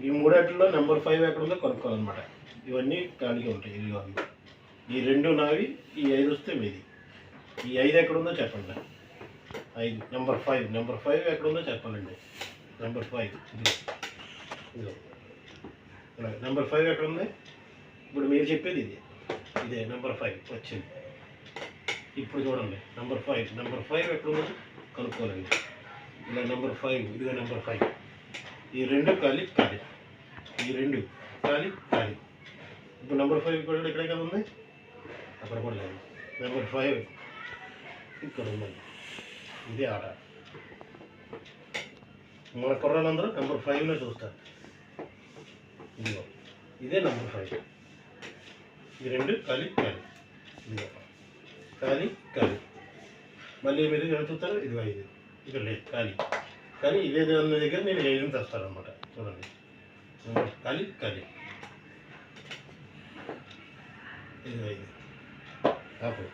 ఈ మూడాటిలో నెంబర్ 5 ఎక్కడ ఉందో కనుక్కోవాలన్నమాట. ఇవన్నీ ఖాళీగా ఉంటాయి. ఇదిగో ఈ 2 నావి, ఈ 5 వస్తే మీది. ఈ 5 ఎక్కడ ఉందో చెప్పండి. 5 నెంబర్ 5 ఎక్కడ ఉందో చెప్పాలండి. నెంబర్ 5 ఇదిగో ఇలా నెంబర్ 5 ఎక్కడ ఉంది? ఇప్పుడు మీరు చెప్పేది ఇదే నెంబర్ 5 వచ్చింది. ఇప్పుడు చూడండి నెంబర్ 5 ఎక్కడ ఉందో కనుక్కోవాలండి. ఇలా నెంబర్ 5, ఇదిగో నెంబర్ 5. ఈ 2 ఖాళీ. ఈ 2 ఖాళీ. ఇప్పుడు నెంబర్ 5 కూడా ఇక్కడే కదా ఉంది, అక్కడ కూడా లేదు. నెంబర్ 5 ఇక్కడ ఉందండి. ఇదే ఆట. మన కుర్రాళ్ళందరూ నెంబర్ 5లో చూస్తారు. ఇదిగో ఇదే నెంబర్ 5. ఈ 2 ఖాళీ. ఇదిగో ఖాళీ. మళ్ళీ మీరు చూస్తారు. ఇదిగో 5 ఇక్కడ లేదు, కానీ ఇదే దాని దగ్గర నేను 5ని తెస్తానమాట. చూడండి ఖాళీ. ఇదిగో 5 ఆపు.